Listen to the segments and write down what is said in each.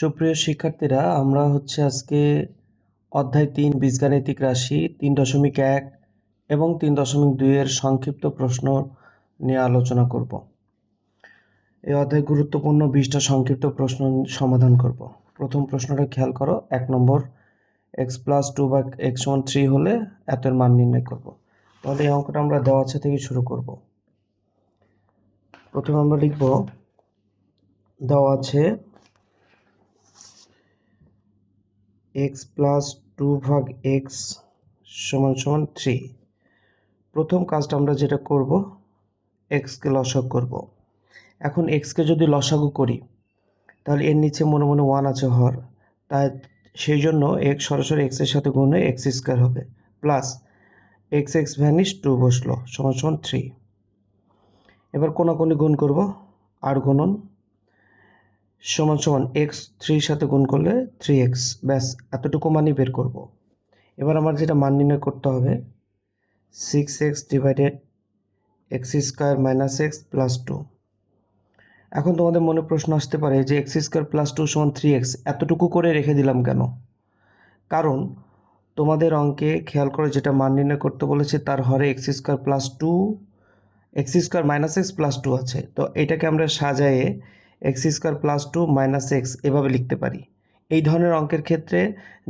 সুপ্রিয় শিক্ষার্থীরা, আমরা আজকে অধ্যায় 3 বীজগাণিতিক রাশি 3.1 এবং 3.2 এর সংক্ষিপ্ত প্রশ্ন নিয়ে আলোচনা করব। এই অধ্যায় গুরুত্বপূর্ণ 20টা সংক্ষিপ্ত প্রশ্ন সমাধান করব। প্রথম প্রশ্নটা খেয়াল করো, 1 নম্বর x + 2 বা x = 3 হলে এতের মান নির্ণয় করব। তাহলে এই অঙ্কটা আমরা দেওয়া আছে থেকে শুরু করব। প্রথমে আমরা লিখব, দেওয়া আছে x + 2 ভাগ x = 3। প্রথম কাজটা আমরা যেটা করব, x কে লসাগু করব। এখন x কে যদি লসাগু করি তাহলে এর নিচে মনে মনে 1 আছে হর, তাই সেই জন্য x সরাসরি x এর সাথে গুণ হয়ে x² হবে, প্লাস x ভ্যানিশ 2 বসলো = 3। এবার কোনাকুনি গুণ করব, আর গুণন সমান x 3 এর সাথে গুণ করলে 3x, ব্যাস এতটুকু মানই বের করব। এবার আমার যেটা মান নির্ণয় করতে হবে, 6x ডিভাইডেড x² - x + 2। এখন তোমাদের মনে প্রশ্ন আসতে পারে যে x² + 2 = 3x, এতটুকু করে রেখে দিলাম কেন? কারণ তোমাদের অঙ্কে খেয়াল করে যেটা মান নির্ণয় করতে বলেছে তার হরে x² + 2 x² - x + 2 আছে। তো এটাকে আমরা সাজায়ে x² + 2 - x এভাবে লিখতে পারি। এই ধরনের অঙ্কের ক্ষেত্রে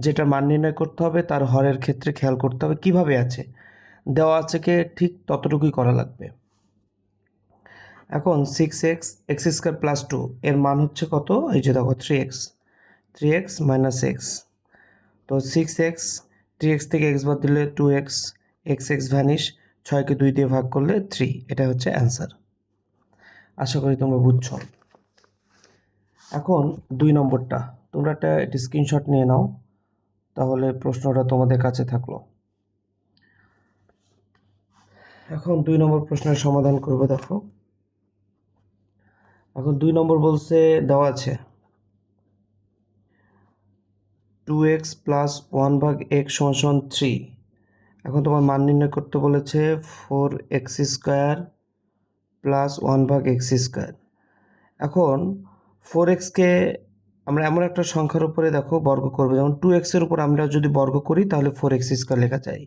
যেটা মান নির্ণয় করতে হবে তার হরের ক্ষেত্রে খেয়াল করতে হবে কিভাবে আছে, দেওয়া আছে কে ঠিক ততটুকুই করা লাগবে। এখন 6x x² + 2 এর মান হচ্ছে কত? এই যে দেখো 3x - x। তো 6x 3x থেকে x বাদ দিলে 2x, x ভ্যানিশ, 6কে 2 দিয়ে ভাগ করলে 3। এটা হচ্ছে অ্যান্সার। আশা করি তোমরা বুঝছো। এখন 2 নম্বরটা তোমরা একটা স্ক্রিনশট নিয়ে নাও, তাহলে প্রশ্নটা তোমাদের কাছে থাকলো। এখন 2 নম্বর প্রশ্নের সমাধান করবে। দেখো, এখন 2 নম্বর বলছে, দেওয়া আছে 2x + 1 ভাগ x = 3। এখন তোমার মান নির্ণয় করতে বলেছে 4x² + 1 ভাগ x²। এখন 4x কে আমরা এমন একটা সংখ্যার উপরে দেখো বর্গ করবো, যেমন 2x এর উপর আমরা যদি বর্গ করি তাহলে 4x² লেখা যায়,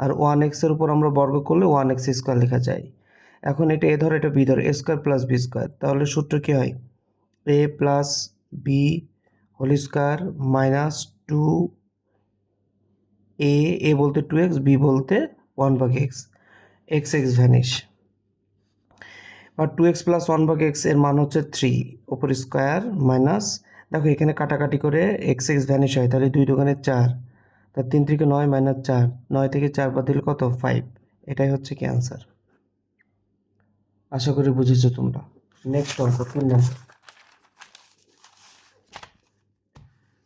আর 1x এর উপর আমরা বর্গ করলে 1x² লেখা যায়। এখন এটা a ধর, এটা b ধর, a² + b²। তাহলে সূত্র কি হয়? a + b² - 2a, a বলতে 2x, b বলতে 1 ভাগ x, x ভ্যানিশ। আর 2x + 1 ভাগ x এর মান হচ্ছে 3 উপর স্কয়ার মাইনাস, দেখো এখানে কাটাকাটি করে x ভ্যানিশ হয়, তাহলে 2 দুগুণে 4, তার 3 থেকে 9 - 4, 9 থেকে 4 বাদ দিলে কত? 5। এটাই হচ্ছে কি অ্যান্সার। আশা করি বুঝেছো তোমরা। নেক্সট অঙ্ক 3 নম্বর।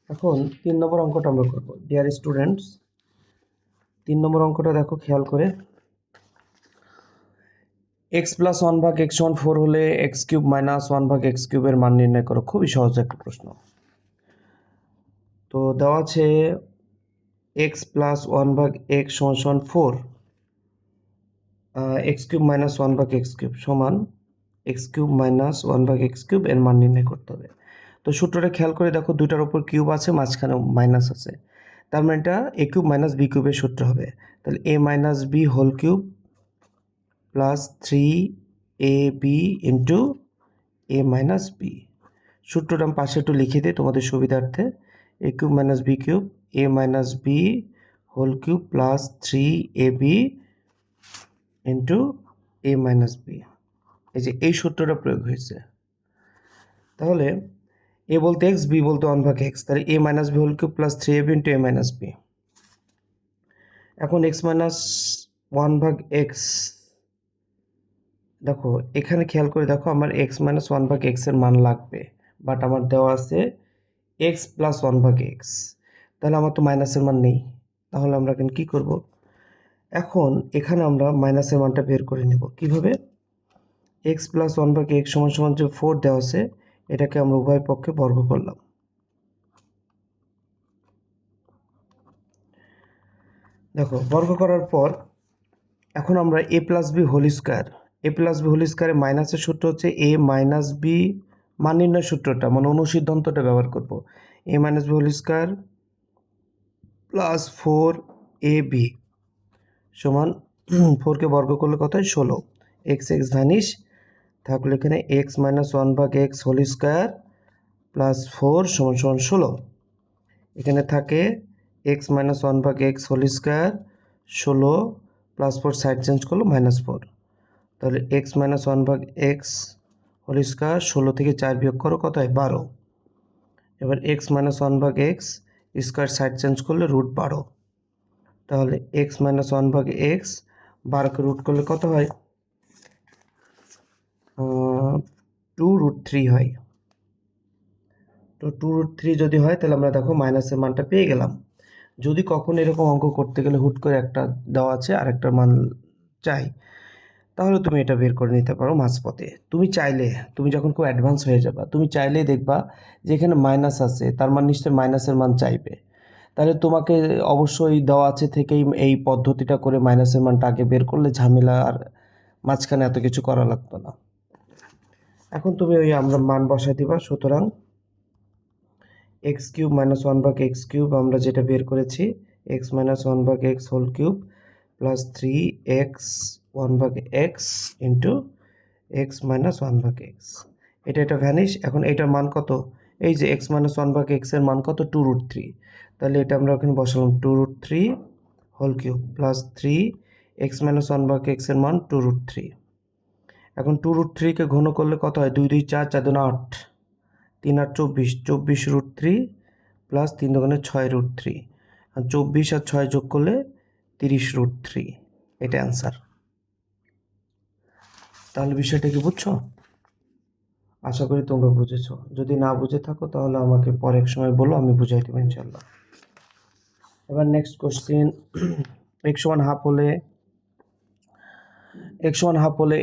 এখন 3 নম্বর অঙ্কটা আমরা করব। ডিয়ার স্টুডেন্টস, 3 নম্বর অঙ্কটা দেখো খেয়াল করে, x + 1 ভাগ x = 4 হলে x³ - 1 ভাগ x³ এর মান নির্ণয় করো। খুবই সহজ একটা প্রশ্ন। তো দেওয়া আছে x + 1 ভাগ x = 4, x³ - 1 ভাগ x³ সমান x³ - 1 ভাগ x³ এর মান নির্ণয় করতে হবে। তো সূত্রটা খেয়াল করে দেখো, দুটার উপর কিউব আছে, মাঝখানে মাইনাস আছে, তার মানে এটা a³ - b³ এর সূত্র হবে। তাহলে a - b whole cube plus 3ab into a - b। সূত্রটা আমি পাশে একটু লিখে দিই তোমাদের সুবিধার্থে, a³ - b³ a - b whole cube plus 3ab into a - b। এই যে এই সূত্রটা প্রয়োগ হয়েছে। তাহলে a বলতে x, b বলতে 1 ভাগ x, তাহলে a - b whole cube plus 3ab into a - b। এখন x - 1 ভাগ x, দেখো এখানে খেয়াল করে দেখো, আমার x - 1 ভাগ x এর মান লাগবে, বাট আমার দেওয়া আছে x + 1 ভাগ x, তাহলে আমার তো মাইনাসের মান নেই। তাহলে আমরা এখন কি করব? এখন এখানে আমরা মাইনাসের মানটা বের করে নেব কিভাবে? x + 1 ভাগ x = যে 4 দেওয়া আছে, এটাকে আমরা উভয় পক্ষে বর্গ করলাম। দেখো বর্গ করার পর এখন আমরা a + b whole square, a + b whole স্কয়ারে মাইনাসের সূত্র হচ্ছে a - b মান নির্ণয় সূত্রটা মানে অনুসিদ্ধান্তটা ব্যবহার করব। a minus B whole square plus 4ab সমান 4কে বর্গ করলে কত হয় 16। এক্স এক্স ভ্যানিশ থাকলে এখানে x minus 1/x whole square plus 4 সমান সমান 16। এখানে থাকে x minus 1/x whole square 16 plus 4 side change করলো -4। তাহলে x minus 1/x whole square 16 থেকে 4 বিয়োগ করো কত হয় 12। এবার x minus 1/x square side change করলে √12। তাহলে এক্স মাইনাস 1/x 12কে রুট করলে কত হয় 2√3 হয়। তো 2√3 যদি হয় তাহলে আমরা দেখো মাইনাসের মানটা পেয়ে গেলাম। যদি কখনো এরকম অঙ্ক করতে গেলে হুট করে একটা দেওয়া আছে আর একটা মান চাই, তাহলে তুমি এটা বের করে নিতে পারো মাঝপথে। তুমি চাইলে, তুমি যখন খুব অ্যাডভান্স হয়ে যাবা, তুমি চাইলেই দেখবা যে এখানে মাইনাস আছে, তার মানে নিশ্চয়ই মাইনাসের মান চাইবে। তাহলে তোমাকে অবশ্যই দেওয়া আছে থেকেই এই পদ্ধতিটা করে মাইনাসের মানটা আগে বের করলে ঝামেলা আর মাঝখানে এত কিছু করা লাগতো না। এখন তুমি ওই আমরা মান বসাই দিবা। সুতরাং x³ মাইনাস 1/x কিউব আমরা যেটা বের করেছি x minus 1/x whole cube plus 3x 1/x into x minus 1/x। এটা ভ্যানিশ। এখন এটার মান কত? এই যে x মাইনাস 1/x এর মান কত 2√3। তাহলে এটা আমরা ওখানে বসালাম 2√3 whole cube plus 3x minus 1/x এর মান 2√3। এখন 2√3কে ঘন করলে কত হয় 2 2 4 4 2 8 3 8 24 24√3 প্লাস 3 2 6√3 আর 24 আর 6 যোগ করলে 30√3। এটা অ্যান্সার। তাহলে বিষয়টা কি বুঝছো? আশা করি তোমরা বুঝেছো। যদি না বুঝে থাকো তাহলে আমাকে পরে এক সময় বলো, আমি বুঝাই দেবো ইনশাল্লাহ। এবার নেক্সট কোশ্চেন, x সমান হাফ হলে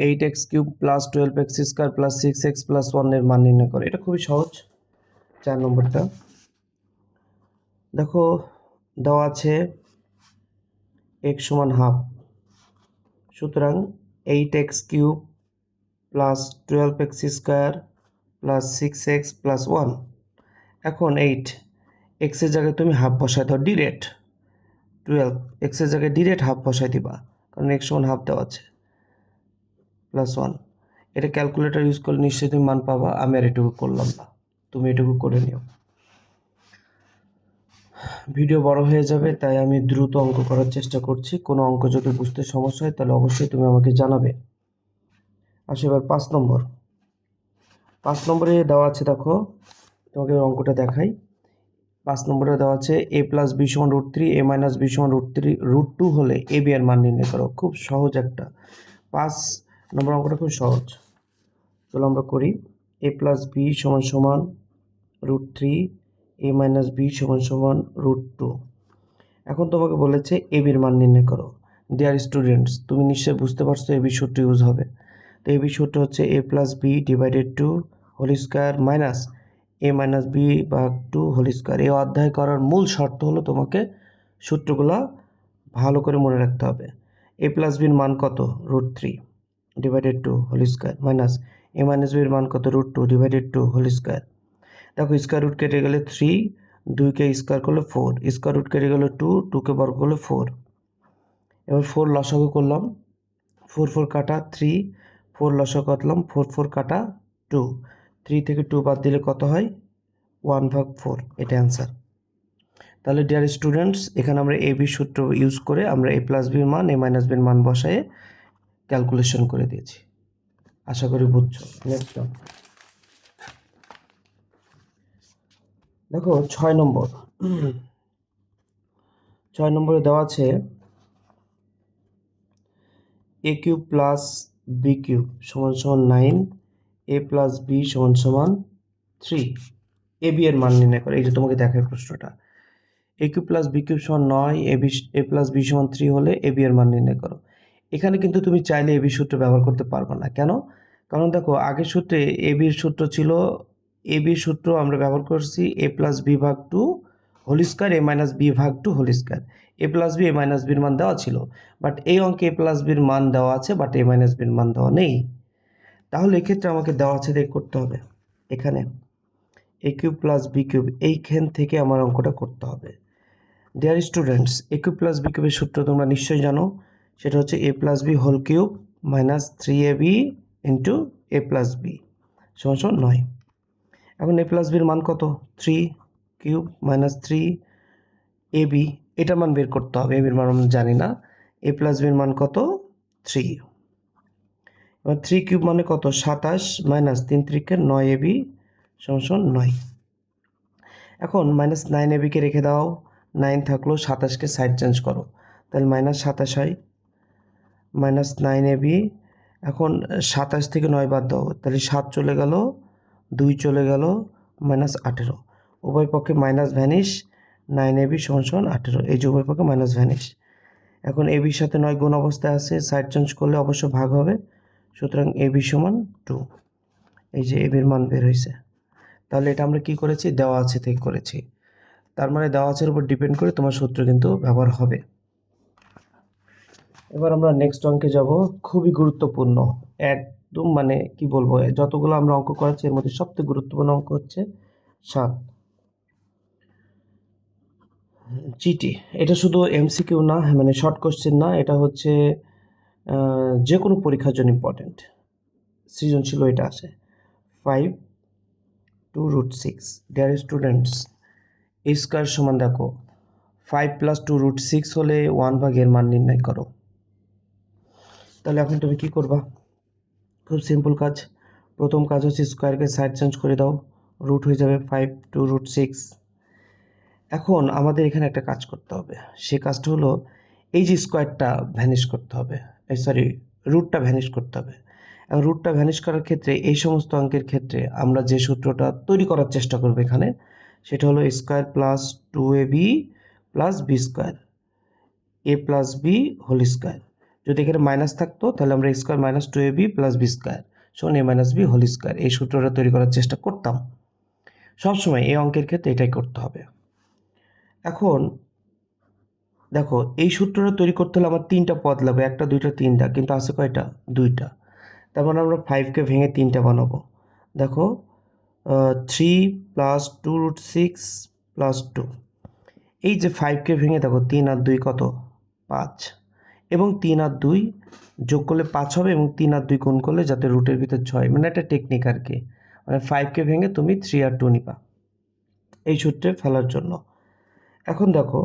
8x³ plus 12x square plus 6x plus 1 এর মান নির্ণয় করে। এটা খুবই সহজ। 4 নম্বরটা দেখো দেওয়া আছে x সমান হাফ, সুতরাং 8x³ plus 12x square plus 6x plus 1। এখন 8 x এর জায়গায় তুমি হাফ বসাই দাও ডিরেক্ট, 12 x এর জায়গায় ডিরেক্ট হাফ বসাই দিবা, কারণ x সমান হাফ দেওয়া আছে প্লাস 1। এটা ক্যালকুলেটর ইউজ করলে নিশ্চয়ই তুমি মান পাবা। আমি আর এটুকু করলাম না, তুমি এটুকু করে নিও। ভিডিও বড় হয়ে যাবে, তাই আমি দ্রুত অঙ্ক করার চেষ্টা করছি। কোনো অঙ্ক যদি বুঝতে সমস্যা হয় তাহলে অবশ্যই তুমি আমাকে জানাবে। আসো এবার 5 নম্বরে দেওয়া আছে, দেখো তোমাকে অঙ্কটা দেখাই। 5 নম্বরে দেওয়া আছে a প্লাস বি সমান √3 a মাইনাস বি সমান √2 হলে a b এর মান নির্ণয় করো। খুব সহজ একটা 5 নম্বর অঙ্কটা, খুব সহজ। চলো আমরা করি। a প্লাস বি সমান সমান √3 a মাইনাস বি সমান সমান √2। এখন তোমাকে বলেছে এ বির মান নির্ণয় করো। ডিয়ার স্টুডেন্টস, তুমি নিশ্চয়ই বুঝতে পারছো এ বি সূত্র ইউজ হবে। তো এ বি সূত্র হচ্ছে a plus B divided 2 whole square minus a minus B ভাগ 2 হোল স্কোয়ার। এই অধ্যায় করার মূল শর্ত হলো তোমাকে সূত্রগুলো ভালো করে মনে রাখতে হবে। a প্লাস বির মান কত √3 divided 2 whole square minus a minus বির মান কত √2 ডিভাইডেড 2 হোল স্কোয়ার। দেখো স্কোয়ার রুট কেটে গেলে 3, 2কে স্কোয়ার করলে 4, স্কোয়ার রুট কেটে গেলে 2, 2কে বর্গ করলে 4। এবার 4 লসাগু করলাম, 4 4 কাটা 3, 4 লসাগু কাটলাম, 4 4 কাটা 2, 3 থেকে 2 বাদ দিলে কত হয় 1/4। এটা অ্যান্সার। তাহলে ডিয়ার স্টুডেন্টস, এখানে আমরা এ বি সূত্র ইউজ করে আমরা a প্লাস বির মান a মাইনাস বির মান বসায়ে ক্যালকুলেশন করে দিয়েছি। আশা করি বুঝছো। নেক্সট দেখো 6 নম্বরে দেওয়া আছে a³ প্লাস b³ সমান সমান 9 a প্লাস বি সমান সমান 3 এ বি এর মান নির্ণয় করে। এই যে তোমাকে দেখায় প্রশ্নটা, a³ প্লাস b³ সমান 9 a প্লাস বি সমান 3 হলে এ বি এর মান নির্ণয় করো। এখানে কিন্তু তুমি চাইলে এ বি সূত্র ব্যবহার করতে পারবে না। কেন? কারণ দেখো আগের সূত্রে এ বির সূত্র ছিল, এ বির সূত্র আমরা ব্যবহার করছি a প্লাস বি ভাগ 2 whole square a minus B ভাগ 2 whole square. A plus B a minus বির মান দেওয়া ছিল, বাট এই অঙ্কে a প্লাস বির মান দেওয়া আছে বাট a মাইনাস বির মান দেওয়া নেই। তাহলে এক্ষেত্রে আমাকে দেওয়া আছে দেখ করতে হবে। এখানে a cube plus b cube, এইখান থেকে আমার অঙ্কটা করতে হবে। Dear students, a cube plus b কিউবের সূত্র তোমরা নিশ্চয়ই জানো, সেটা হচ্ছে a plus B whole cube minus 3ab into a plus b সমান 9। এখন এ প্লাস বির মান কত? 3 কিউব মাইনাস 3ab, এটার মান বের করতে হবে। এবির মান আমরা জানি না। এ প্লাস বির মান কত? 3। এবার 3 কিউব মানে কত? 27 মাইনাস 3 3 9ab সমান 9। এখন মাইনাস 9ab-কে রেখে দাও, 9 থাকলো, 27-কে সাইড চেঞ্জ করো, তাহলে মাইনাস 27 হয়, মাইনাস 9ab। এখন 27 থেকে 9 বাদ দাও, তাহলে 7 চলে গেল, 2 চলে গেল, মাইনাস 18। উভয় পক্ষে মাইনাস ভ্যানিশ, 9ab সমান 18। এই যে উভয় পক্ষে মাইনাস ভ্যানিশ। এখন এবির সাথে 9 গুণ অবস্থায় আছে, সাইড চেঞ্জ করলে অবশ্য ভাগ হবে, সুতরাং এবি সমান 2। এই যে এবির মান বের হয়েছে। তাহলে এটা আমরা কি করেছি? দেওয়া আছে থেকে করেছি। তার মানে দেওয়া আছের উপর ডিপেন্ড করে তোমার সূত্র কিন্তু ব্যবহার হবে। এবার আমরা নেক্সট অঙ্কে যাব, খুবই গুরুত্বপূর্ণ, একদম মানে কি বলবো, যতগুলো আমরা অঙ্ক করাচ্ছি এর মধ্যে সবথেকে গুরুত্বপূর্ণ অঙ্ক হচ্ছে 7 জিটি। এটা শুধু এমসিকিউ না, মানে শর্ট কোশ্চেন না, এটা হচ্ছে যে কোনো পরীক্ষার জন্য ইম্পর্টেন্ট। সৃজনশীল এটা আসে 5 2√6। ডিয়ার স্টুডেন্টস, এ স্কোয়ার সমান দেখো 5 + 2√6 হলে 1/এর মান নির্ণয় করো। তাহলে এখন তুমি কি করবা? খুব সিম্পল কাজ। প্রথম কাজ হচ্ছে স্কোয়ারকে সাইড চেঞ্জ করে দাও, রুট হয়ে যাবে 5 2√6। এখন আমাদের এখানে একটা কাজ করতে হবে, সে কাজটা হলো এই যে স্কোয়ারটা ভ্যানিশ করতে হবে, রুটটা ভ্যানিশ করতে হবে। এবং রুটটা ভ্যানিশ করার ক্ষেত্রে এই সমস্ত অঙ্কের ক্ষেত্রে আমরা যে সূত্রটা তৈরি করার চেষ্টা করবো এখানে, সেটা হলো square plus 2ab plus B square এ প্লাস বি হোল স্কোয়ার। যদি এখানে মাইনাস থাকতো তাহলে আমরা square minus 2ab plus B square সমান a minus B whole square, এই সূত্রটা তৈরি করার চেষ্টা করতাম। সবসময় এই অঙ্কের ক্ষেত্রে এটাই করতে হবে। এখন দেখো, এই সূত্রটা তৈরি করতে হলে আমার 3টা পদ লাগবে, 1টা 2টা 3টা, কিন্তু আছে কয়টা? 2টা। তার মানে আমরা 5কে ভেঙে 3টা বানাবো। দেখো 3 + 2√6 + 2। এই যে 5কে ভেঙে দেখো 3 আর 2 কত? 5, এবং 3 আর 2 যোগ করলে 5 হবে, এবং 3 আর 2 গুণ করলে যাতে রুটের ভিতর 6, মানে একটা টেকনিক আর কি। মানে 5কে ভেঙে তুমি 3 আর 2 নিবা এই সূত্রে ফেলার জন্য। এখন দেখো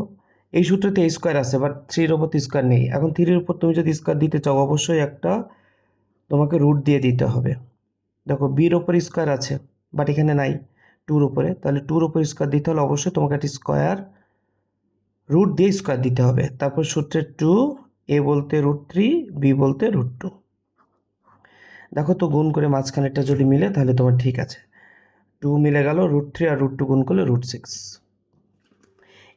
এই সূত্রতে স্কোয়ার আছে, বাট 3-র উপর স্কোয়ার নেই। এখন 3-র উপর তুমি যদি স্কোয়ার দিতে চাও অবশ্যই একটা তোমাকে রুট দিয়ে দিতে হবে। দেখো বির ওপর স্কোয়ার আছে, বাট এখানে নাই 2-র উপরে, তাহলে 2-র উপর স্কোয়ার দিতে হলে অবশ্যই তোমাকে একটা স্কোয়ার রুট দিয়ে স্কোয়ার দিতে হবে। তারপর সূত্রের 2, এ বলতে √3, বি বলতে √2। দেখো তো গুণ করে মাঝখানেরটা যদি মিলে তাহলে তোমার ঠিক আছে, 2 মিলে গেল, √3 আর √2 গুণ করলে √6।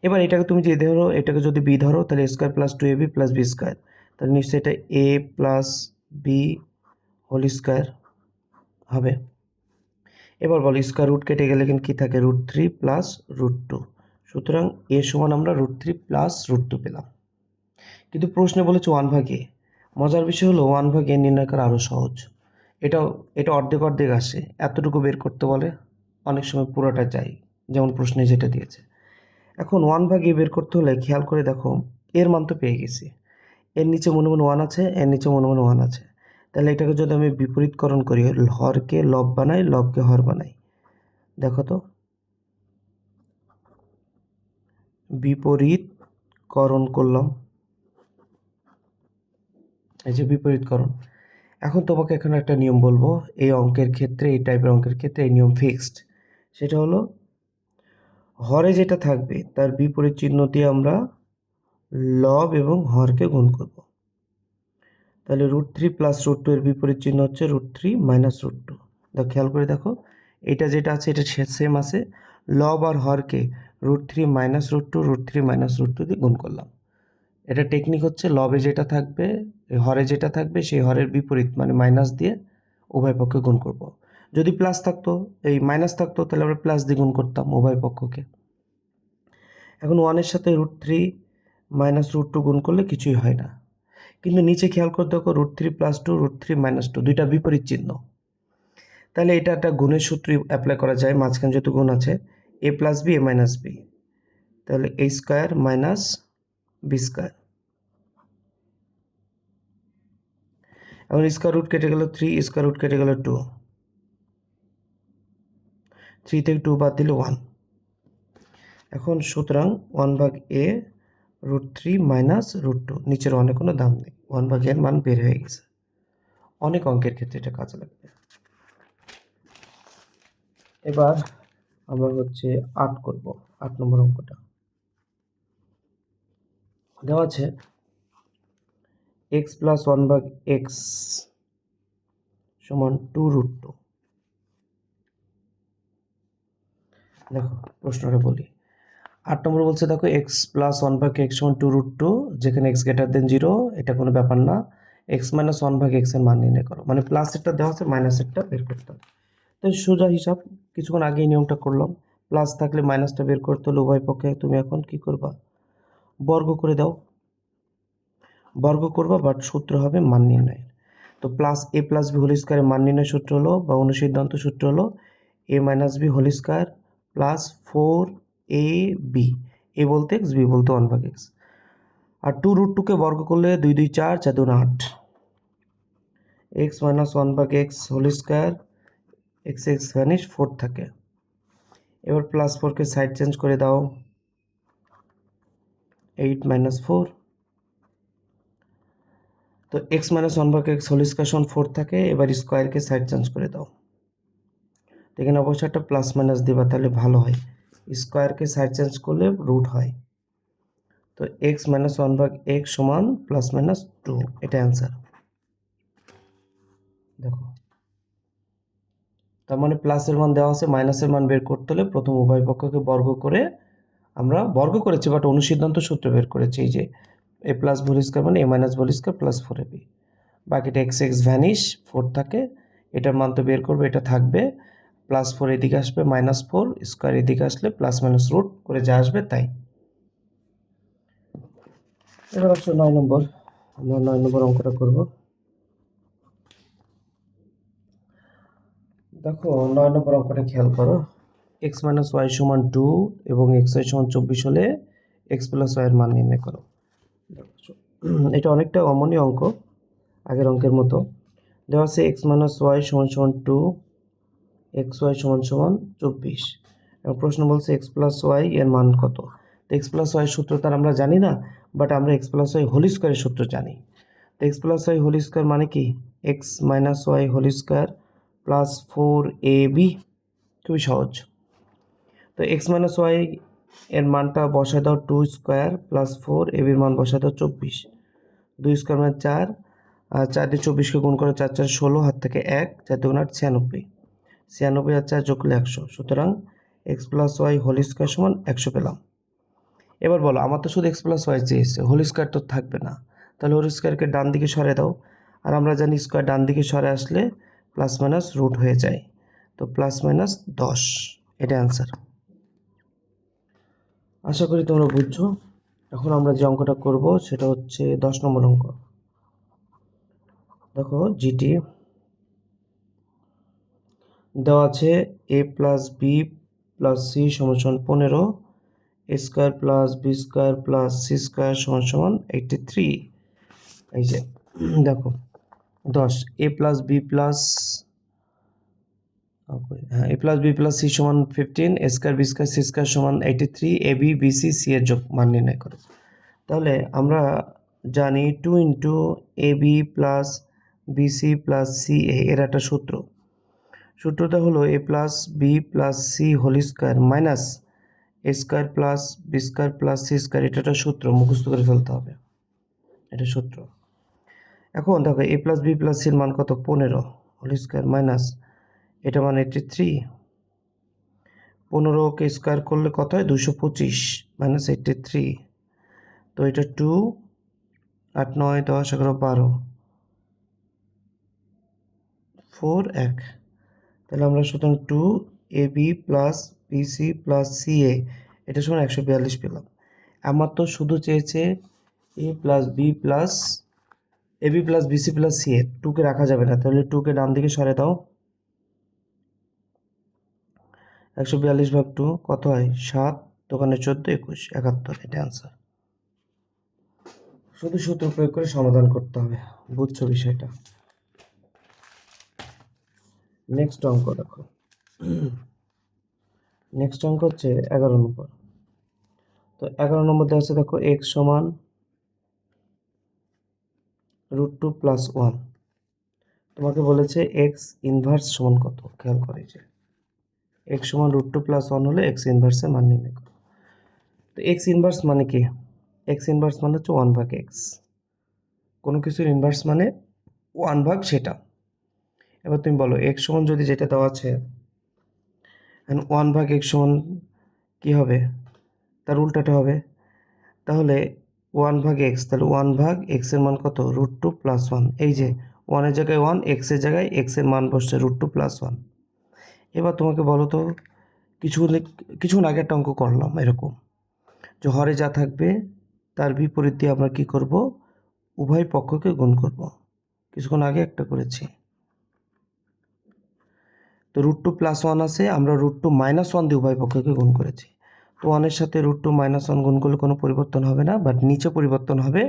এবার এটাকে তুমি যদি ধরো, এটাকে যদি বি ধরো, তাহলে square plus 2ab plus B square, তাহলে নিশ্চয়ই এটা A plus B whole square হবে। এবার বলো স্কোয়ার রুট কেটে গেলে কিন্তু কী থাকে? √3 প্লাস √2। সুতরাং এ সমান আমরা √3 প্লাস √2 পেলাম। কিন্তু প্রশ্নে বলেছে 1/a। মজার বিষয় হলো 1/a নির্ণয় করা আরও সহজ। এটা অর্ধেক অর্ধেক আসে, এতটুকু বের করতে বলে, অনেক সময় পুরোটা যায়, যেমন প্রশ্নে যেটা দিয়েছে। এখন 1/a বের করতে হলে খেয়াল করে দেখো, এর মান তো পেয়ে গেছি, এর নিচে মনে মনে 1 আছে, এর নিচে মনে মনে 1 আছে। তাহলে এটাকে যদি আমি বিপরীতকরণ করি, হরকে লব বানাই, লবকে হর বানাই, দেখো তো বিপরীতকরণ করলাম, এই যে বিপরীতকরণ। এখন তোমাকে এখানে একটা নিয়ম বলবো, এই অঙ্কের ক্ষেত্রে, এই টাইপের অঙ্কের ক্ষেত্রে এই নিয়ম ফিক্সড। সেটা হলো হরে যেটা থাকবে তার বিপরীত চিহ্ন দিয়ে আমরা লব এবং হরকে গুণ করব। তাহলে √3 প্লাস √2 এর বিপরীত চিহ্ন হচ্ছে √3 মাইনাস √2। দেখো খেয়াল করে দেখো, এটা যেটা আছে এটা সেম আছে, লব আর হরকে √3 মাইনাস √2 √3 মাইনাস √2 দিয়ে গুণ করলাম। এটা টেকনিক হচ্ছে লবে যেটা থাকবে, হরে যেটা থাকবে সেই হরের বিপরীত মানে মাইনাস দিয়ে উভয় পক্ষে গুণ করব। যদি প্লাস থাকতো, এই মাইনাস থাকতো, তাহলে আমরা প্লাস দিয়ে গুণ করতাম উভয় পক্ষকে। এখন 1-এর সাথে √3 মাইনাস √2 গুণ করলে কিছুই হয় না, কিন্তু নিচে খেয়াল করে দেখো √3 প্লাস 2 √3 মাইনাস 2 দুইটা বিপরীত চিহ্ন। তাহলে এটা একটা গুণের সূত্র অ্যাপ্লাই করা যায়, মাঝখানে যেহেতু গুণ আছে, এ plus B A minus B, তাহলে এ স্কোয়ার মাইনাস বি স্কোয়ার। এখন স্কোয়ার রুট কেটে গেল 3, স্কোয়ার রুট কেটে গেল 2, 3 থেকে 2 বাদ দিলে 1। এখন সুতরাং 1/a √3 মাইনাস √2, নিচের অনেক কোনো দাম নেই, 1/a এর মান বের হয়ে গেছে। অনেক অঙ্কের ক্ষেত্রে এটা কাজে লাগবে। এবার আমরা হচ্ছে 8 করব, 8 নম্বর অঙ্কটা দেওয়া আছে x প্লাস 1/x সমান 2√2। দেখো প্রশ্নটা বলি, 8 নম্বর বলছে দেখো x প্লাস 1/x সমান 2√2, যেখানে x গ্রেটার দেন 0, এটা কোনো ব্যাপার না। x মাইনাস 1/x এর মান নির্ণয় করো, মানে প্লাসেরটা দেওয়া আছে মাইনাসেরটা বের করতে হবে। তো সোজা হিসাব, কিছুক্ষণ আগে এই নিয়মটা করলাম, প্লাস থাকলে মাইনাসটা বের করতে হলে উভয় পক্ষে তুমি এখন কি করবা, বর্গ করে দাও, বর্গ করবা, বাট সূত্র হবে মান নির্ণয়ের। তো plus a plus B whole স্কোয়ারের মান নির্ণয় সূত্র হলো বা অনুসিদ্ধান্ত সূত্র হলো a minus B whole square plus 4ab, a বলতে এক্স, বি বলতে 1/x। আর 2√2কে বর্গ করলে 2 2 4, 4 2 8, x minus 1/x whole square, x x vanish 4 থাকে। এবার প্লাস 4কে সাইড চেঞ্জ করে দাও, 8 - 4। তো x minus 1/x whole square সমান 4 থাকে। এবার স্কোয়ারকে সাইড চেঞ্জ করে দাও, তো এখানে অবশ্যই একটা প্লাস মাইনাস দেবা, তাহলে ভালো হয়। স্কোয়ারকে সাইড চেঞ্জ করলে রুট হয়। তো এক্স মাইনাস 1/x সমান প্লাস মাইনাস 2, এটা অ্যান্সার। দেখো তার মানে প্লাসের মান দেওয়া আছে, মাইনাসের মান বের করতে হলে প্রথম উভয় পক্ষকে বর্গ করে, আমরা বর্গ করেছি বাট অনুসিদ্ধান্ত সূত্র বের করেছি, এই যে এ প্লাস হোল স্কোয়ার মানে a minus whole square plus 4ab, বাকিটা এক্স এক্স ভ্যানিশ 4 থাকে, এটার মান তো বের করবে, এটা থাকবে, প্লাস 4 এদিকে আসবে, -4 স্কোয়ার এদিকে আসলে প্লাস মাইনাস রুট করে যা আসবে তাই। এবার আসলে 9 নম্বর, আমরা 9 নম্বর অঙ্কটা করব। দেখো 9 নম্বর অঙ্কটা খেয়াল করো, x মাইনাস ওয়াই সমান 2 এবং x y সমান 24 হলে x প্লাস ওয়াই এর মান নির্ণয় করো। এটা অনেকটা অমনি অঙ্ক, আগের অঙ্কের মতো। দেওয়া আছে x মাইনাস ওয়াই সমান সমান 2, x y সমান সমান 24, এবং প্রশ্ন বলছে x প্লাস ওয়াই এর মান কত। তো x প্লাস ওয়াই সূত্র তার আমরা জানি না, বাট আমরা x প্লাস ওয়াই হোল স্কোয়ারের সূত্র জানি। তো x plus y whole square মানে কি, x minus y whole square plus 4ab, খুবই সহজ। তো x মাইনাস ওয়াই এর মানটা বসায় দাও 2 স্কোয়ার প্লাস 4ab এর মান বসায় দাও 24, 2 স্কোয়ার মানে 4, আর 4 দিয়ে 24কে গুণ করে 4 4 16, হাত থেকে 1, 4 2 8 96, 96 আর 4 যোগ করলে 100, সুতরাং x plus y whole square সমান 100 পেলাম। এবার বলো, আমার তো শুধু x প্লাস ওয়াই চেয়েছে, হোল স্কোয়ার তো থাকবে না, তাহলে হোল স্কোয়ারকে ডান দিকে সরে দাও, আর আমরা জানি স্কোয়ার ডান দিকে সরে আসলে প্লাস মাইনাস রুট হয়ে যায়, তো প্লাস মাইনাস 10, এটা অ্যান্সার। আশা করি তোমরা বুঝছো। এখন আমরা যে অঙ্কটা করব সেটা হচ্ছে 10 নম্বর অঙ্ক। দেখো জিটি দেওয়া আছে a plus b plus c সমান সমান 15, a square plus B square plus c square সমান সমান 83। এই যে দেখো 10, a plus b plus a plus b plus c সমান 15, a square b square c square সমান 83, a b b c c এর যোগ মান নির্ণয় করো। তাহলে আমরা জানি 2 into a b plus b c plus c এর একটা সূত্রটা হলো a plus b plus c whole square minus a square plus B square plus c square, এটা একটা সূত্র, মুখস্থ করে ফেলতে হবে, এটা সূত্র। এখন দেখো এ প্লাস বি প্লাস সির মান কত, 15 হোল স্কোয়ার মাইনাস এটা মান 83, 15কে স্কোয়ার করলে কত হয় 225 মাইনাস 83, তো এটা 2, 8 9 10 11 12, 4 1, তাহলে আমরা সুতরাং 2 a b plus b c plus c এটা সমান 142 পেলাম। আমার তো শুধু চেয়েছে a plus b plus a b plus b c plus c 2কে রাখা যাবে না, তাহলে 2কে ডান দিকে সরে দাও, 142/2 কত হয়? 7, দোকানে 14, 21, 71, এটা অ্যান্সার। শুধু সূত্র প্রয়োগ করে সমাধান করতে হবে, বুঝছো বিষয়টা? নেক্সট অঙ্ক দেখো। নেক্সট অঙ্ক হচ্ছে 11 নম্বর। তো 11 নম্বর দেওয়া আছে, দেখো x সমান √2 + 1। তোমাকে বলেছে x ইনভার্স সমান কত, খেয়াল করে যে x সমান √2 + 1 হলে x ইনভার্সের মান নির্ণয় করো। তো x ইনভার্স মানে কি? x ইনভার্স মানে হচ্ছে 1/x। কোনো কিছুর ইনভার্স মানে 1/, সেটা। এবার তুমি বলো x সমান যদি যেটা দেওয়া আছে 1/x সমান কি হবে? তার উল্টাটা হবে। তাহলে 1/x, তাহলে 1/x এর মান কত? √2 + 1। এই যে 1 এর জায়গায় 1, x এর জায়গায় x এর মান বসছে √2 + 1। এবার তোমাকে বলো তো, কিছুক্ষণ আগে একটা অঙ্ক করলাম এরকম, যে হরে যা থাকবে তার বিপরীত দিয়ে আমরা কি করব? উভয় পক্ষকে গুণ করব। কিছুক্ষণ আগে একটা করেছি। তো √2 + 1 আছে, আমরা √2 - 1 দিয়ে উভয় পক্ষকে গুণ করেছি। তো 1 এর সাথে √2 - 1 গুণ করলে কোনো পরিবর্তন হবে না, বাট নিচে পরিবর্তন হবে।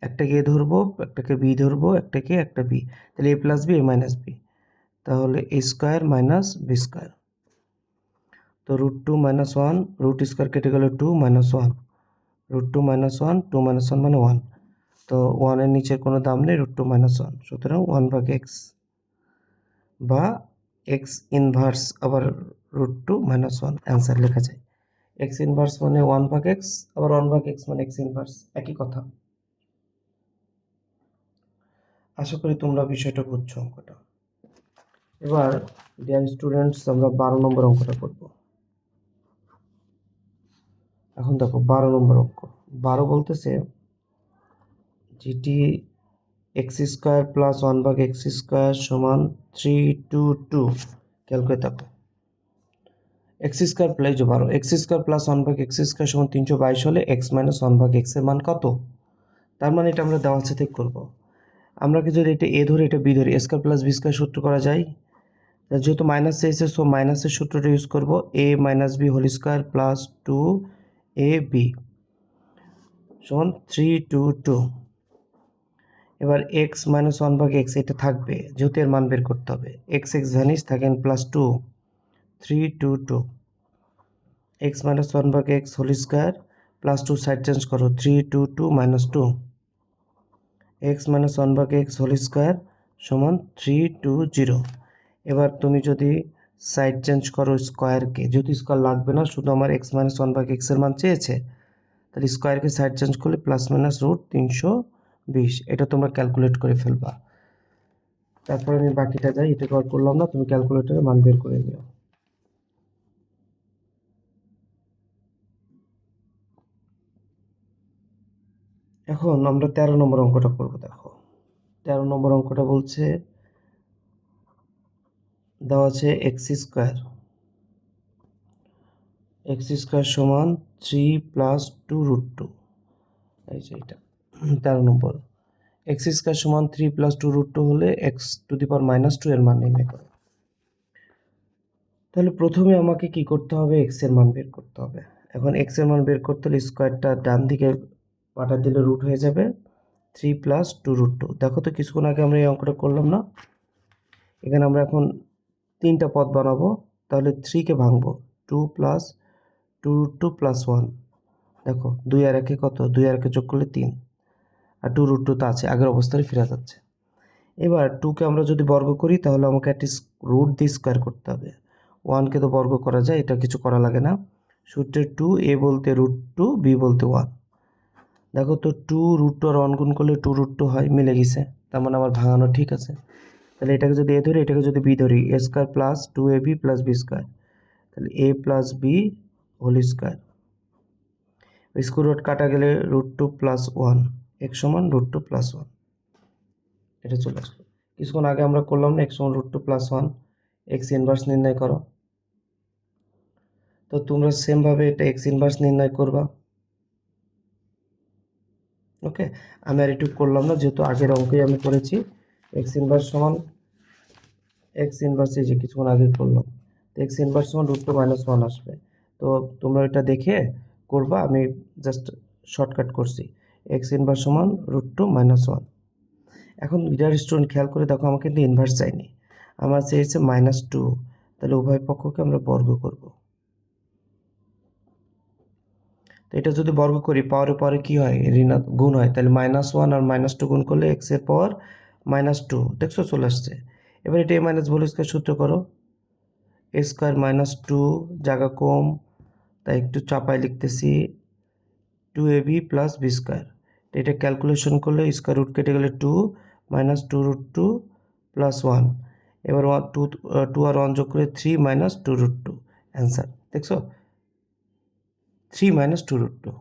একটাকে a ধরবো, একটাকে b ধরবো, একটাকে একটা b, তাহলে a + b, a - b, তাহলে a² - b²। তো √2 - 1, রুট স্কোয়ার কেটে গেল 2 - 1, √2 - 1, 2 - 1 মানে 1। তো 1 এর নিচে কোনো দাম নেই, √2 - 1, সুতরাং 1/x বা x ইনভার্স আবার √2 - 1 অ্যান্সার লেখা যায়। x ইনভার্স মানে 1/x, আবার 1/x মানে x ইনভার্স, একই কথা। আশা করি তোমরা বিষয়টা বুঝছো অঙ্কটা। এবার ডিয়ার স্টুডেন্টস, আমরা 12 নম্বর অঙ্কটা করব। এখন দেখো 12 নম্বর অঙ্ক। 12 বলতেছে যেটি x² + 1/x² সমান 322। ক্যালকুলেট দেখো, x² প্লাস 12, x² + 1/x² সমান 322 হলে x - 1/x এর মান কত? তার মানে এটা আমরা দেওয়া আছে ঠিক করবো। আমরা কি যদি এটা a ধরি, এটা b ধরি, a² + b² সূত্র করা যায়। যেহেতু মাইনাস এসে, সো মাইনাসের সূত্রটা ইউজ করব, a - b² + 2ab সমান 322। এবার x - 1/x এটা থাকবে, যেহেতু এর মান বের করতে হবে। x ভ্যানিশ, থাকেন +2, 322। x - 1/x² +2 সাইড চেঞ্জ করো, 322 - 2। x - 1/x² সমান 320। এবার তুমি যদি সাইড চেঞ্জ করো স্কোয়ারকে, যেহেতু স্কোয়ার লাগবে না, শুধু আমার x - 1/x এর মান চেয়েছে, তাহলে স্কোয়ারকে সাইড চেঞ্জ করলে ±√320। এটা তোমরা ক্যালকুলেট করে ফেলবা। তারপরে আমি বাকিটা যাই, এটা কল করলাম না, তুমি ক্যালকুলেটরে মান বের করে নিও। এখন আমরা 13 নম্বর অঙ্কটা করব। দেখো 13 নম্বর অঙ্কটা বলছে, দেওয়া আছে x² সমান 3 + 2√2। এই যে এটা 13 নম্বর। x² সমান 3 + 2√2 হলে x⁻² এর মান নির্ণয় করো। তাহলে প্রথমে আমাকে কি করতে হবে? x এর মান বের করতে হবে। এখন x এর মান বের করতে হলে স্কোয়ারটা ডান দিকে পাঠা দিলে রুট হয়ে যাবে, 3 + 2√2। দেখো তো কিছুক্ষণ আগে আমরা এই অঙ্কটা করলাম না? এখানে আমরা এখন 3টা পদ বানাবো, তাহলে 3কে ভাঙবো, 2 + 2√2 + 1। দেখো 2 আর 1 কত? 2 আর 1 যোগ করলে 3, আর 2√2 তো আছে, আগের অবস্থায় ফিরে যাচ্ছে। এবার 2কে আমরা যদি বর্গ করি, তাহলে আমাকে একটা রুট দিয়ে স্কোয়ার করতে হবে। 1কে তো বর্গ করা যায়, এটা কিছু করা লাগে না। সূত্রের 2, a বলতে √2, b বলতে 1। দেখো তো 2√2 আর 1 গুণ করলে 2√2 হয়, মিলে গেছে। তার মানে আমার ভাঙানো ঠিক আছে। তাহলে এটাকে যদি a ধরি, এটাকে যদি b ধরি, a² + 2ab + b², তাহলে a + b whole square. Square root কাটা গেলে √2 + 1, x সমান √2 + 1, এটা চলে আসলো। কিছুক্ষণ আগে আমরা করলাম না, x সমান √2 + 1, x ইনভার্স নির্ণয় করো। তো তোমরা সেমভাবে এটা x ইনভার্স নির্ণয় করবা। ওকে, আমি আর একটু করলাম না, যেহেতু আগের অঙ্কেই আমি করেছি। x ইনভার্স সমান, x ইনভার্স এই যে কিছুক্ষণ আগে করলাম, তো এক্স ইনভার্স সমান রুট টু মাইনাস ওয়ান আসবে। তো তোমরা এটা দেখে করবা, আমি জাস্ট শর্টকাট করছি। এক্স ইনভার্স সমান রুট টু মাইনাস ওয়ান। এখন ডিয়ার স্টুডেন্ট খেয়াল করে দেখো, আমাকে কিন্তু ইনভার্স চাইনি, আমার চেয়েছে মাইনাস টু। তাহলে উভয় পক্ষকে আমরা বর্গ করব। তো এটা যদি বর্গ করি পাওয়ারে পাওয়ারে কী হয়, গুণ হয়, তাহলে মাইনাস ওয়ান আর মাইনাস টু গুণ করলে এক্সের পাওয়ার মাইনাস টু, দেখছো চলে আসছে। এবার এটা এ মাইনাস হোল স্কয়ার সূত্র করো, এ স্কোয়ার মাইনাস টু, জায়গা কম তাই একটু চাপায় লিখতেছি, two a b plus B square. এটা ক্যালকুলেশন করলে স্কোয়ার রুট কেটে গেলে two, minus two root two plus one. এবার টু আর ওয়ান যোগ করে three minus two root two, answer দেখছো, three minus two root two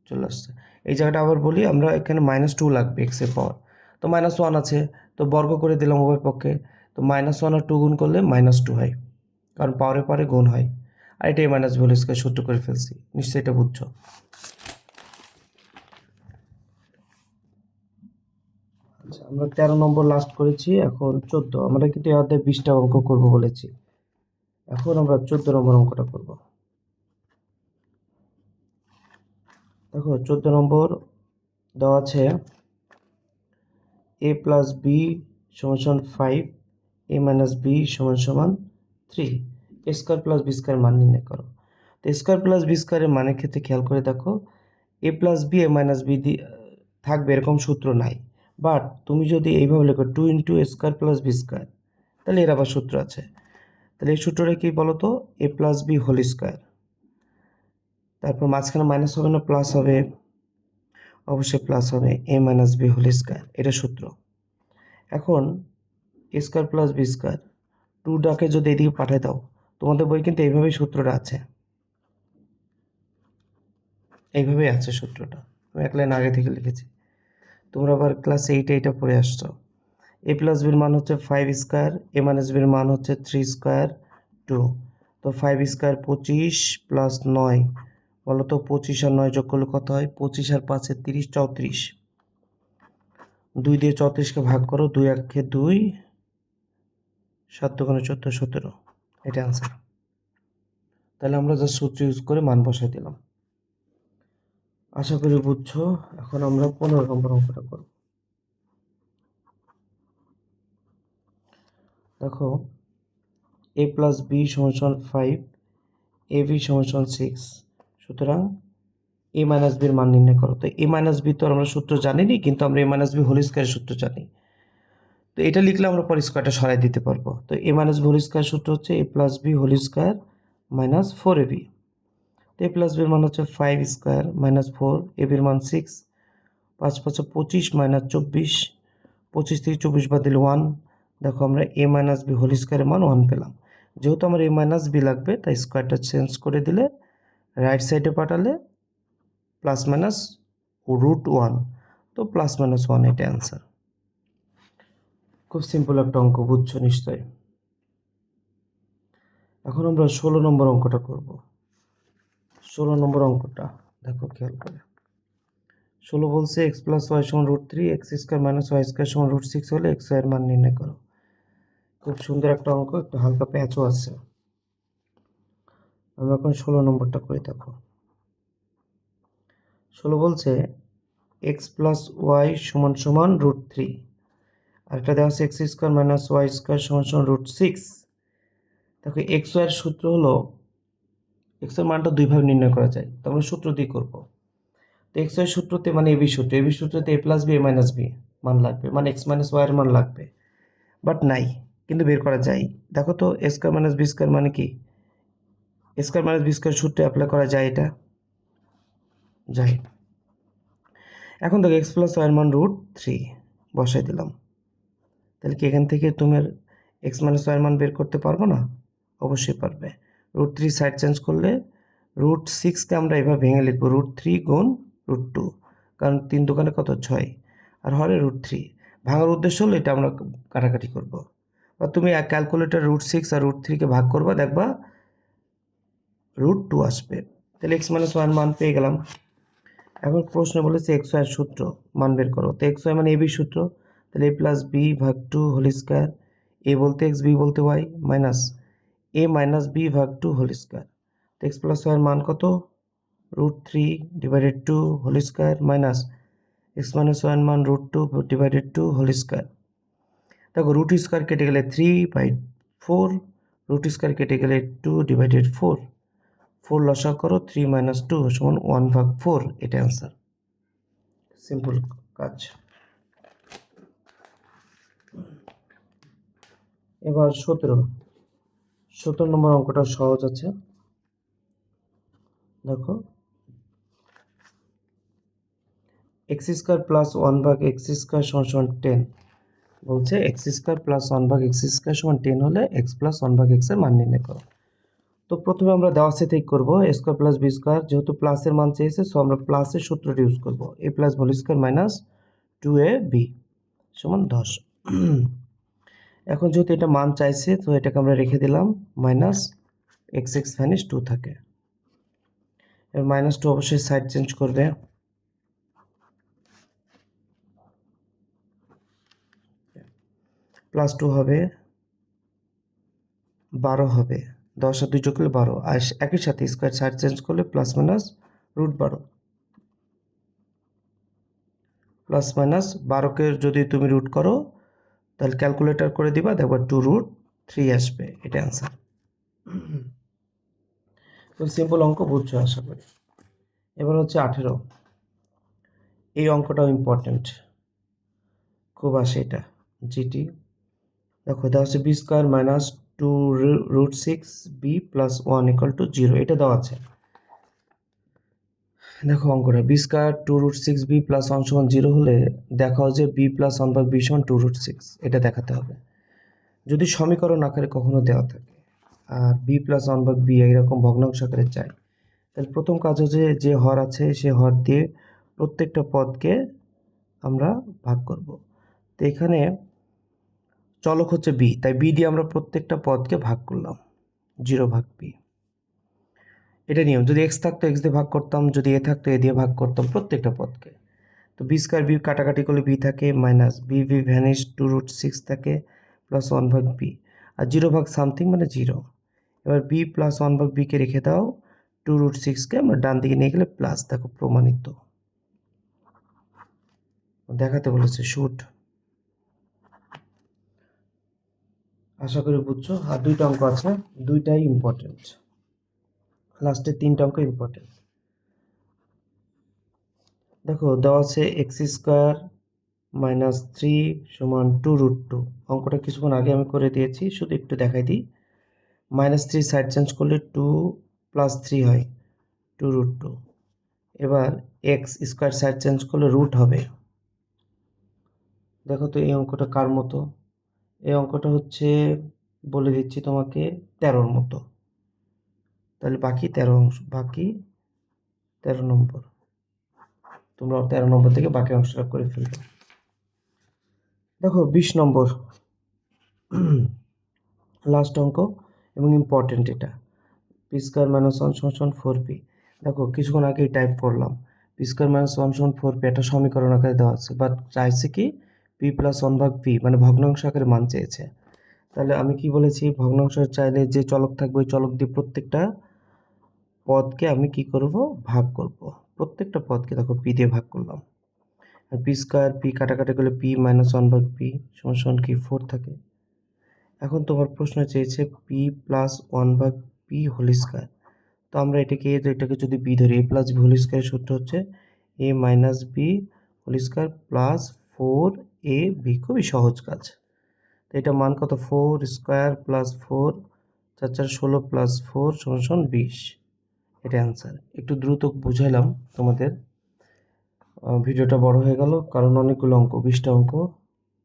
চলে আসছে। এই জায়গাটা আবার বলি, আমরা এখানে মাইনাস টু লাগবে এক্সের পাওয়ার, তো মাইনাস ওয়ান আছে, তো বর্গ করে দিলাম উভয় পক্ষে, তো মাইনাস ওয়ান আর টু গুণ করলে মাইনাস টু হয়, কারণ পাওয়ারে পাওয়ারে গুণ হয়। আর এটা এ মাইনাস ভি হোল স্কয়ার সূত্র করে ফেলছি, নিশ্চয়ই এটা বুঝছো। আচ্ছা, আমরা 13 নম্বর লাস্ট করেছি, এখন 14। আমরা কিন্তু এই অধ্যায়ে 20টা অঙ্ক করব বলেছি, এখন আমরা 14 নম্বর অঙ্কটা করব। দেখো 14 নম্বর দেওয়া আছে a প্লাস বি সমান সমান 5, a মাইনাস বি সমান সমান 3, এ স্কোয়ার প্লাস বি স্কোয়ার মান নির্ণয় করো। তো স্কোয়ার প্লাস বি স্কোয়ারের মানের ক্ষেত্রে খেয়াল করে দেখো, এ plus B A minus B থাকবে এরকম সূত্র নাই, বাট তুমি যদি এইভাবে লেখো টু ইন্টু এ স্কোয়ার প্লাস বি স্কোয়ার, তাহলে এর আবার সূত্র আছে। তাহলে এই সূত্রটা কি বলো তো, এ প্লাস বি হোল স্কোয়ার, তারপর মাঝখানে মাইনাস হবে না প্লাস হবে, অবশ্যই প্লাস হবে, a minus B whole square, এটা সূত্র। এখন a square plus B square, two ডাকে যদি এদিকে পাঠিয়ে দাও, তোমাদের বই কিন্তু এইভাবেই সূত্রটা আছে, এইভাবেই আছে সূত্রটা, আমি এক লাইন আগে থেকে লিখেছি, তোমরা আবার ক্লাস 8 এইটা পড়ে আসছো। এ প্লাস বির মান হচ্ছে 5 স্কোয়ার, এ মাইনাস বির মান হচ্ছে 3 স্কোয়ার 2, তো 5 স্কোয়ার 25 প্লাস 9, বলো তো 25 আর 9 যোগ করলে কত হয়, 25 আর 5 30, 34, 2 দিয়ে 34কে ভাগ করো, 2 একে 2, 7 দুগুণে 14, 17, এটা অ্যান্সার। তাহলে আমরা জাস্ট সূত্র ইউজ করে মান বসাই দিলাম। আশা করি বুঝছো। এখন আমরা 15 নম্বর অঙ্কটা করব। দেখো এ প্লাস বি সমান সমান 5, এ বি সমান সমান 6, সুতরাং এ মাইনাস বির মান নির্ণয় করো। তো এ মাইনাস বি তো আমরা সূত্র জানিনি, কিন্তু আমরা এ মাইনাস বি হোল স্কয়ারের সূত্র জানি, তো এটা লিখলে আমরা পরে স্কোয়ারটা সরাই দিতে পারবো। তো a minus B whole square সূত্র হচ্ছে a plus B whole square minus 4ab। তো এ প্লাস বির মান হচ্ছে 5 স্কোয়ার মাইনাস 4, এ বির মান 6, 5 5 25 মাইনাস 24, 25 থেকে 24 বাদ দিলে 1, দেখো আমরা এ মাইনাস বি হোল স্কয়ারের মান 1 পেলাম। যেহেতু আমার এ মাইনাস বি লাগবে, তাই স্কোয়ারটা চেঞ্জ করে দিলে রাইট সাইডে পাঠালে প্লাস মাইনাস রুট 1, তো প্লাস মাইনাস 1, এটা অ্যান্সার। খুব সিম্পল একটা অঙ্ক, বুঝছো নিশ্চয়ই। এখন আমরা 16 নম্বর অঙ্কটা করব। 16 নম্বর অঙ্কটা দেখো খেয়াল করে, 16 বলছে এক্স প্লাস ওয়াই সমান root 3, x square minus y square সমান রুট 6 হলে এক্স ওয়াই এর মান নির্ণয় করো। খুব সুন্দর একটা অঙ্ক, একটু হালকা প্যাচও আছে। আমরা এখন 16 নম্বরটা করে দেখো। 16 বলছে এক্স প্লাস ওয়াই সমান সমান রুট 3, আর একটা দেওয়া আছে x square minus y square সমান সমান রুট 6। দেখো এক্স ওয়াইয়ের সূত্র হলো, এক্স এর মানটা দুইভাবে নির্ণয় করা যায়, তো আমরা সূত্র দিয়ে করবো। তো এক্স ওয়াই সূত্রতে মানে এবি সূত্র, AB সূত্রতে A plus B A minus B মান লাগবে, মানে এক্স মাইনাস ওয়াই এর মান লাগবে, বাট নাই, কিন্তু বের করা যায়। দেখো তো এ স্কোয়ার মাইনাস বি স্কোয়ার মানে কি, এ স্কোয়ার মাইনাস বি স্কোয়ার সূত্রে অ্যাপ্লাই করা যায়, এটা যায়। এখন দেখো এক্স প্লাস ওয়াই এর মান রুট 3 বসাই দিলাম, তাহলে কি এখান থেকে তোমার এক্স মাইনাস ওয়াই এর মান বের করতে পারবো না? অবশ্যই পারবে। রুট 3 সাইড চেঞ্জ করলে রুট 6কে আমরা এভাবে ভেঙে লিখবো, রুট 3 গুণ রুট 2, কারণ 3 দোকানে কত 6, আর হরে রুট 3। ভাঙার উদ্দেশ্য হলো এটা আমরা কাটাকাটি করব, বা তুমি ক্যালকুলেটর রুট 6 আর রুট 3কে ভাগ করবা, দেখবা রুট 2 আসবে, তাহলে এক্স মাইনাস ওয়ান মান পেয়ে গেলাম। এখন প্রশ্ন বলেছে এক্স ওয়াই সূত্র মান বের করো। তো এক্স ওয়াই মানে এবি সূত্র, তাহলে এ প্লাস বি ভাগ 2 হোল স্কোয়ার, এ বলতে এক্স বি বলতে y, minus a minus B ভাগ 2 হোল স্কোয়ার। তো এক্স প্লাস ওয়াই এর মান কত? √3 divided 2 whole square minus x minus y এর মান √2 ডিভাইডেড 2 হোল স্কোয়ার। দেখো রুট স্কোয়ার কেটে গেলে 3/4, রুট স্কোয়ার কেটে গেলে 2 ডিভাইডেড 4, 4 লসা করো 3 মাইনাস 2 সমান 1/4, এটা অ্যান্সার। সিম্পল কাজ। এবার 17 নম্বর অঙ্কটা সহজ আছে। দেখো এক্স স্কোয়ার প্লাস 1/x² সমান 10 বলছে এক্স স্কোয়ার প্লাস 1/x² সমান 10 হলে এক্স প্লাস 1/x এর মান নির্ণয় করো। তো প্রথমে আমরা দেওয়া আছে ঠিক করবো a square plus B square, যেহেতু প্লাসের মান চেয়েছে সো আমরা প্লাসের সূত্রটি ইউজ করবো, a plus whole square minus 2ab সমান 10। এখন যেহেতু এটা মান চাইছে তো এটাকে আমরা রেখে দিলাম, মাইনাস x ভ্যানিশ 2 থাকে। এর -2 অবশ্যই সাইড চেঞ্জ করবে, +2 হবে, 12 হবে, 10 আর 2 যোগ করলে 12, আর একই সাথে স্কোয়ার সাইড চেঞ্জ করলে প্লাস মাইনাস √12, প্লাস মাইনাস 12কে যদি তুমি রুট করো তাহলে ক্যালকুলেটর করে দিবা, দেখবা 2√3 আসবে, এটা অ্যান্সার। তো সিম্পল অঙ্ক বুঝছো আশা করি। এবার হচ্ছে 18, এই অঙ্কটাও ইম্পর্টেন্ট, খুব আসে এটা জিটি। দেখো দেওয়া হচ্ছে B square minus 2√6b plus 1 = 0, এটা দেওয়া আছে। দেখো অঙ্কটা বি স্কোয়ার 2√6b প্লাস 1 সমান 0 হলে দেখাও যে b প্লাস 1/b সমান 2√6, এটা দেখাতে হবে। যদি সমীকরণ আকারে কখনো দেওয়া থাকে আর b প্লাস 1/b এইরকম ভগ্নাংশ আকারে চাই, তাহলে প্রথম কাজ হচ্ছে যে হর আছে সে হর দিয়ে প্রত্যেকটা পদকে আমরা ভাগ করব। তো এখানে চলক হচ্ছে b, তাই b দিয়ে আমরা প্রত্যেকটা পদকে ভাগ করলাম, 0/b। এটা নিয়ম, যদি x থাকতো x দিয়ে ভাগ করতাম, যদি a থাকতো a দিয়ে ভাগ করতাম প্রত্যেকটা পদকে। তো b স্কয়ার b কাটাকাটি করলে b থাকে, মাইনাস b ভ্যানিশ 2√6 থাকে, প্লাস 1/b, আর 0/সামথিং মানে 0। এবার b প্লাস 1/b কে রেখে দাও, 2√6 কে আমরা ডান দিকে নিয়ে গেলে প্লাস, দেখো প্রমাণিত, দেখাতে বলেছে শুট। আশা করি বুঝছো। আর দুইটা অঙ্ক আছে, দুইটাই ইম্পর্টেন্ট, লাস্টের 3টা অঙ্ক ইম্পর্টেন্ট। দেখো দেওয়া আছে x² মাইনাস 3 সমান 2√2, অঙ্কটা কিছুক্ষণ আগে আমি করে দিয়েছি, শুধু একটু দেখাই দিই। -3 সাইড চেঞ্জ করলে 2 + 3 হয় 2√2। এবার x² সাইড চেঞ্জ করলে রুট হবে। দেখো তো এই অঙ্কটা কার মতো? এই অঙ্কটা হচ্ছে বলে দিচ্ছি তোমাকে 13-র মতো, তাহলে বাকি 13 অংশ, বাকি 13 নম্বর, তোমরা 13 নম্বর থেকে বাকি অংশটা করে ফেলবে। দেখো 20 নম্বর লাস্ট অঙ্ক এবং ইম্পর্টেন্ট, এটা p² - 1 = 4p। দেখো কিছুক্ষণ আগেই টাইপ করলাম p² - 1 = 4p, এটা সমীকরণ আকারে দেওয়া আছে, বাট চাইছে কি p + 1/p, মানে ভগ্নাংশ আকারে মান চেয়েছে। তাহলে আমি কি বলেছি, ভগ্নাংশ চাইলে যে চলক থাকবে ওই চলক দিয়ে প্রত্যেকটা পদকে আমি কি করব, ভাগ করব। প্রত্যেকটা পদকে দেখো p দিয়ে ভাগ করলাম, আর p² p কাটাকাটি করলে p - 1/p সমান কি 4 থাকে। এখন তোমার প্রশ্ন চেয়েছে p + 1/p হোল স্কয়ার, তো আমরা এটাকে যদি b ধরি, a + b হোল স্কয়ারের সূত্র হচ্ছে a - b whole square plus 4ab, খুবই সহজ কাজ। তো এটা মান কত, 4² + 4 4 4 16 প্লাস 4 = 20, এটা অ্যান্সার। একটু দ্রুত বুঝাইলাম তোমাদের, ভিডিওটা বড় হয়ে গেল কারণ অনেকগুলো অঙ্ক, 20টা অঙ্ক।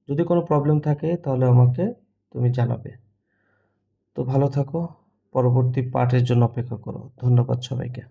যদি কোনো প্রবলেম থাকে তাহলে আমাকে তুমি জানাবে। তো ভালো থাকো, পরবর্তী পার্টের জন্য অপেক্ষা করো। ধন্যবাদ সবাইকে।